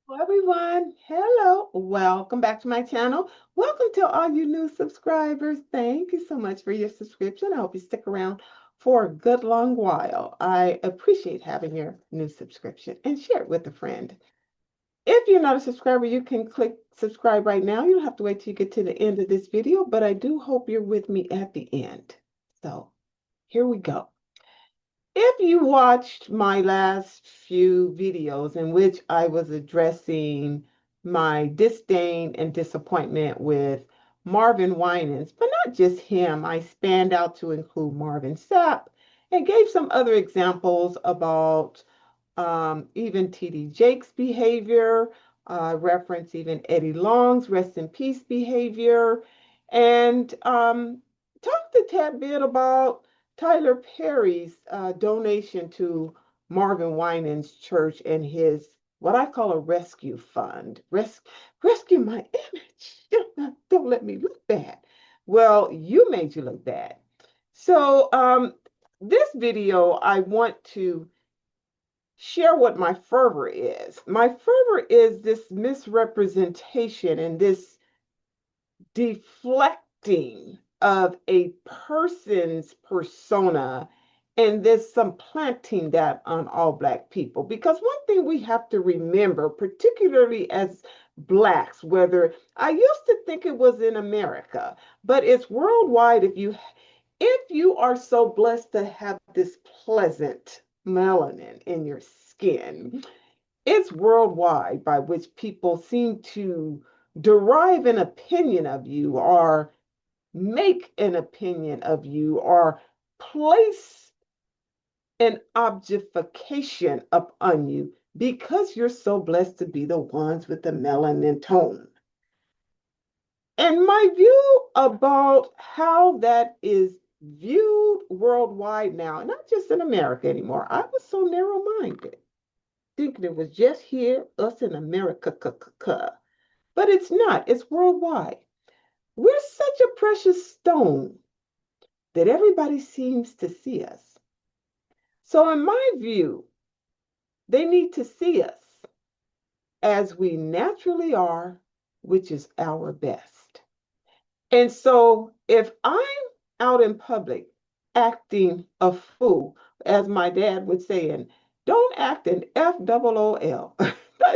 Hello, everyone. Hello. Welcome back to my channel. Welcome to all you new subscribers. Thank you so much for your subscription. I hope you stick around for a good long while. I appreciate having your new subscription and share it with a friend. If you're not a subscriber, you can click subscribe right now. You don't have to wait till you get to the end of this video, but I do hope you're with me at the end. So here we go. If you watched my last few videos in which I was addressing my disdain and disappointment with Marvin Winans, but not just him, I spanned out to include Marvin Sapp and gave some other examples about even T.D. Jakes' behavior, reference even Eddie Long's rest in peace behavior, and talked a tad bit about Tyler Perry's donation to Marvin Winans Church and his what I call a rescue fund. Rescue my image. Don't let me look bad. Well, you made you look bad. So this video, I want to share what my fervor is. My fervor is this misrepresentation and this deflecting of a person's persona and this supplanting that on all Black people. Because one thing we have to remember, particularly as Blacks, whether I used to think it was in America, but it's worldwide. If you are so blessed to have this pleasant melanin in your skin, it's worldwide by which people seem to derive an opinion of you or make an opinion of you or place an objectification upon you because you're so blessed to be the ones with the melanin tone. And my view about how that is viewed worldwide now, not just in America anymore, I was so narrow minded, thinking it was just here, us in America. But it's not, it's worldwide. We're such a precious stone that everybody seems to see us. So, in my view, they need to see us as we naturally are, which is our best. And so if I'm out in public acting a fool, as my dad would say, and don't act an F-double-O-L. I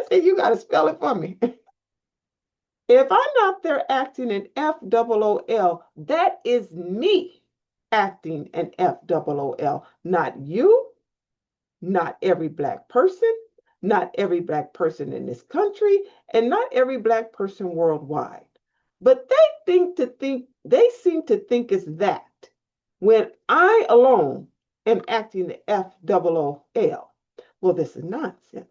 said, you got to spell it for me. If I'm out there acting an F-double-O-L, that is me acting an F-double-O-L, not you, not every Black person, not every Black person in this country, and not every Black person worldwide. But they seem to think it's that when I alone am acting the F-double-O-L. Well, this is nonsense.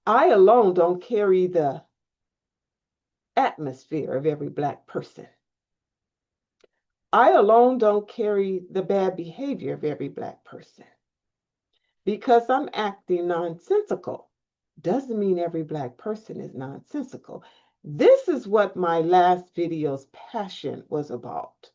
I alone don't carry the atmosphere of every Black person. I alone don't carry the bad behavior of every Black person. Because I'm acting nonsensical doesn't mean every Black person is nonsensical. This is what my last video's passion was about.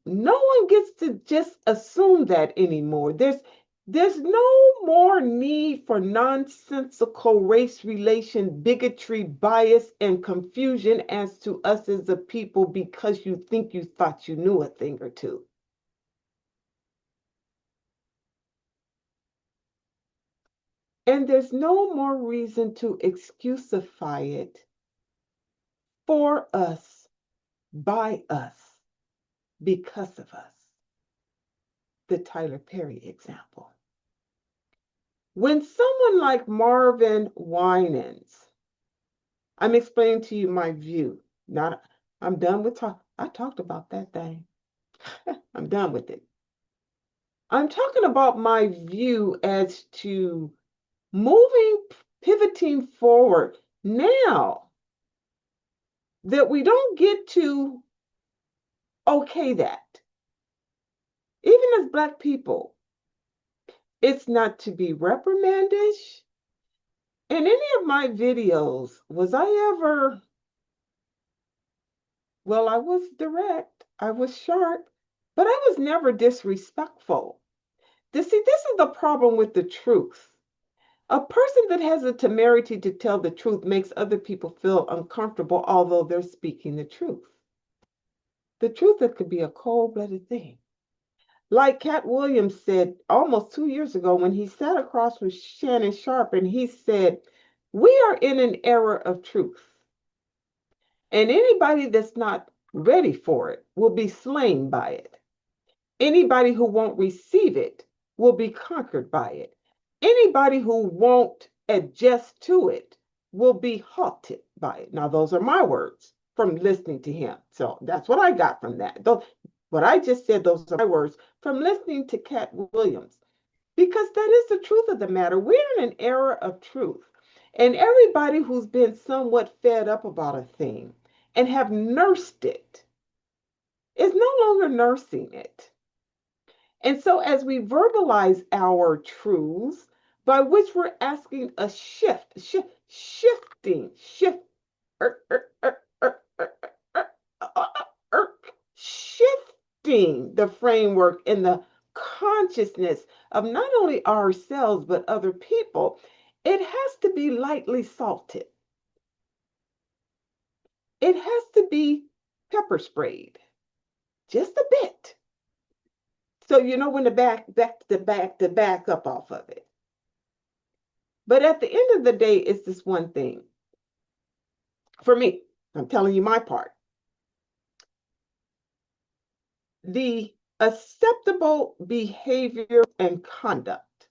No one gets to just assume that anymore. There's no more need for nonsensical race relation, bigotry, bias, and confusion as to us as a people because you think you thought you knew a thing or two. And there's no more reason to excusify it for us, by us, because of us. The Tyler Perry example. When someone like Marvin Winans, I'm explaining to you my view. Not, I'm done with talk. I talked about that thing. I'm done with it. I'm talking about my view as to moving, pivoting forward now that we don't get to okay that. Even as Black people, it's not to be reprimandish. In any of my videos, was I ever, well, I was direct, I was sharp, but I was never disrespectful. See, this is the problem with the truth. A person that has the temerity to tell the truth makes other people feel uncomfortable, although they're speaking the truth. The truth that could be a cold-blooded thing. Like Cat Williams said almost 2 years ago when he sat across from Shannon Sharpe and he said, "We are in an era of truth. And anybody that's not ready for it will be slain by it. Anybody who won't receive it will be conquered by it. Anybody who won't adjust to it will be halted by it." Now, those are my words from listening to him. So that's what I got from that. What I just said, those are my words from listening to Cat Williams, because that is the truth of the matter. We're in an era of truth. And everybody who's been somewhat fed up about a thing and have nursed it is no longer nursing it. And so, as we verbalize our truths, by which we're asking a shifting, shifting the framework and the consciousness of not only ourselves but other people, it has to be lightly salted. It has to be pepper sprayed, just a bit. So you know when to back up off of it. But at the end of the day, it's this one thing. For me, I'm telling you my part. The acceptable behavior and conduct,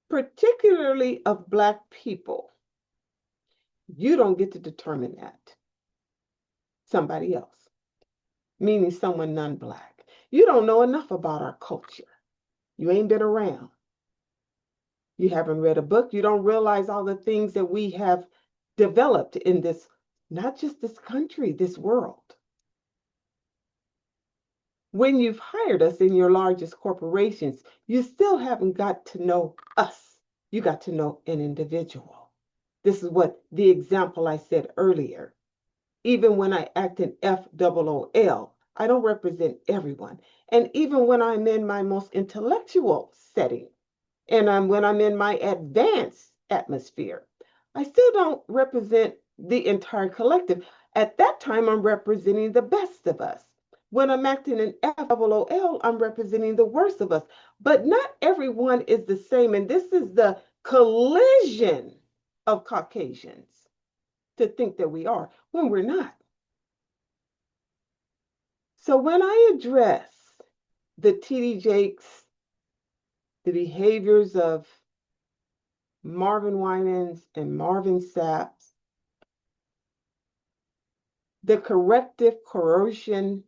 particularly of Black people, you don't get to determine that. Somebody else, meaning someone non-Black. You don't know enough about our culture. You ain't been around. You haven't read a book. You don't realize all the things that we have developed in this, not just this country, this world. When you've hired us in your largest corporations, you still haven't got to know us. You got to know an individual. This is what the example I said earlier. Even when I act in FOOL, I don't represent everyone. And even when I'm in my most intellectual setting, and when I'm in my advanced atmosphere, I still don't represent the entire collective. At that time, I'm representing the best of us. When I'm acting in FOOL, I'm representing the worst of us. But not everyone is the same. And this is the collision of Caucasians to think that we are when we're not. So when I address the TD Jakes, the behaviors of Marvin Winans and Marvin Sapp's, the corrective coercion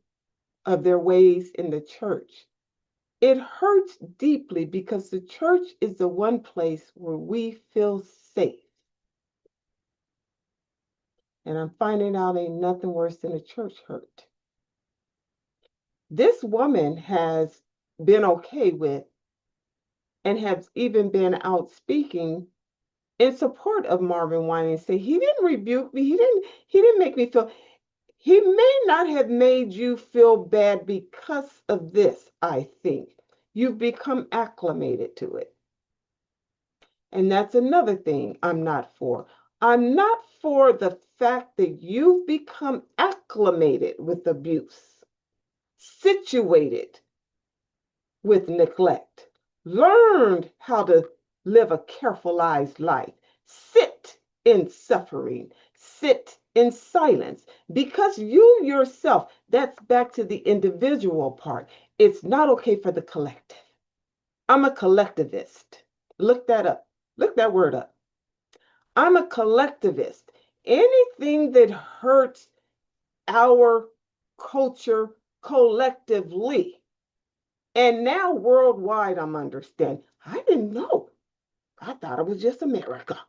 of their ways in the church, it hurts deeply because the church is the one place where we feel safe. And I'm finding out ain't nothing worse than a church hurt. This woman has been okay with and has even been out speaking in support of Marvin Winans, say he didn't rebuke me, he didn't make me feel. He may not have made you feel bad because of this, I think. You've become acclimated to it. And that's another thing I'm not for. I'm not for the fact that you've become acclimated with abuse, situated with neglect, learned how to live a carefulized life, sit in suffering, sit in silence, because you yourself, that's back to the individual part. It's not okay for the collective. I'm a collectivist. Look that up. Look that word up. I'm a collectivist. Anything that hurts our culture collectively, and now worldwide, I'm understanding. I didn't know. I thought it was just America.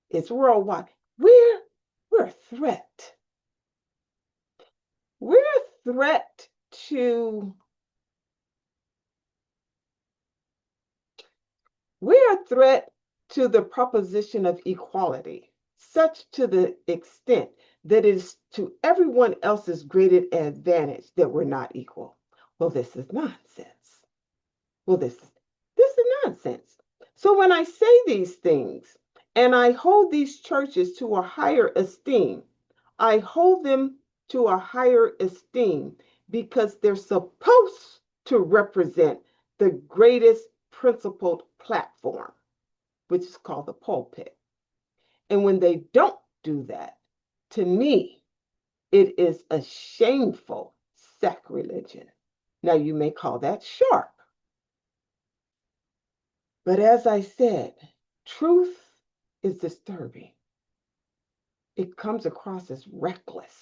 It's worldwide. We're a threat. We're a threat to the proposition of equality, such to the extent that it is to everyone else's great advantage that we're not equal. Well, this is nonsense. Well, This is nonsense. So when I say these things and I hold these churches to a higher esteem, I hold them to a higher esteem because they're supposed to represent the greatest principled platform, which is called the pulpit. And when they don't do that, to me, it is a shameful sacrilegion. Now, you may call that sharp, but as I said, truth is disturbing. It comes across as reckless.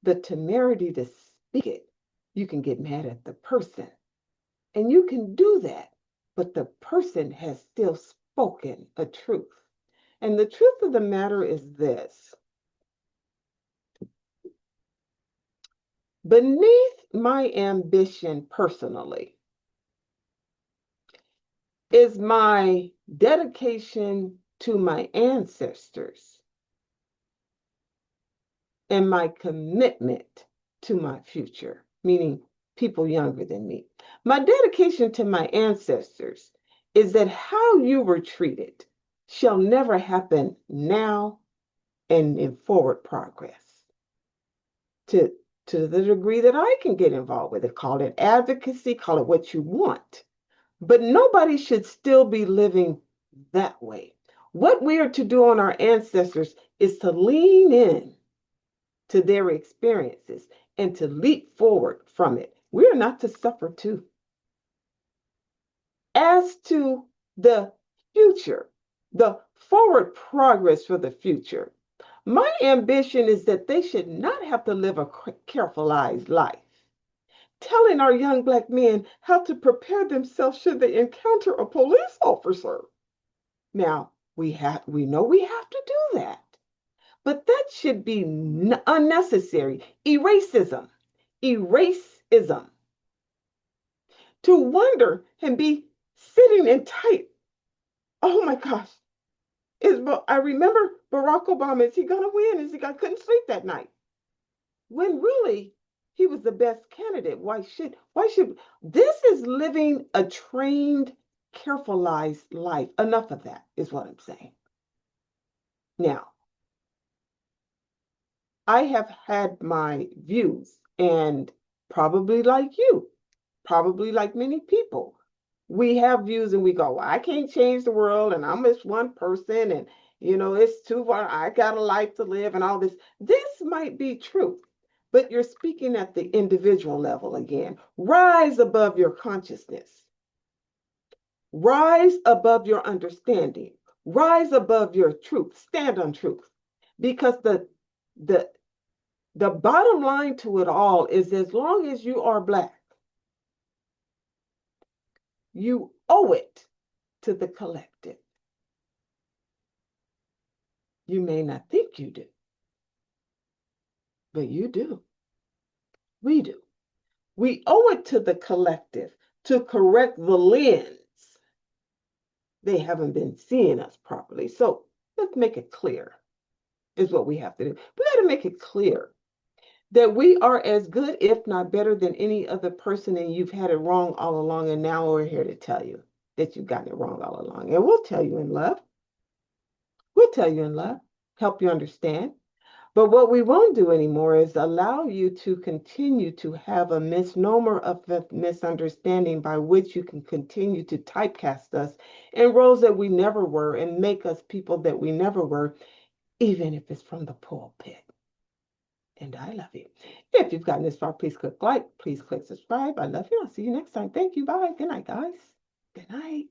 The temerity to speak it, you can get mad at the person. And you can do that, but the person has still spoken a truth. And the truth of the matter is this. Beneath my ambition personally is my dedication to my ancestors and my commitment to my future, meaning people younger than me. My dedication to my ancestors is that how you were treated shall never happen now and in forward progress. To the degree that I can get involved with it, call it advocacy, call it what you want. But nobody should still be living that way. What we are to do on our ancestors is to lean in to their experiences and to leap forward from it. We are not to suffer too. As to the future, the forward progress for the future, my ambition is that they should not have to live a carefulized life. Telling our young Black men how to prepare themselves should they encounter a police officer. Now, we know we have to do that, but that should be unnecessary. Eraseism. To wonder and be sitting in tight. Oh my gosh. I remember Barack Obama, is he going to win? Couldn't sleep that night. When really, he was the best candidate. Why should this is living a trained, carefulized life. Enough of that is what I'm saying. Now, I have had my views, and probably like you, probably like many people, we have views and we go, well, I can't change the world and I'm just one person and it's too far. I got a life to live and all this. This might be true, but you're speaking at the individual level again. Rise above your consciousness. Rise above your understanding. Rise above your truth. Stand on truth. Because the bottom line to it all is as long as you are Black, you owe it to the collective. You may not think you do, but you do. We do. We owe it to the collective to correct the lens. They haven't been seeing us properly. So let's make it clear, is what we have to do. We got to make it clear that we are as good, if not better, than any other person, and you've had it wrong all along, and now we're here to tell you that you've gotten it wrong all along. And we'll tell you in love. We'll tell you in love, help you understand. But what we won't do anymore is allow you to continue to have a misnomer of the misunderstanding by which you can continue to typecast us in roles that we never were and make us people that we never were, even if it's from the pulpit. And I love you. If you've gotten this far, please click like, please click subscribe. I love you. I'll see you next time. Thank you. Bye. Good night, guys. Good night.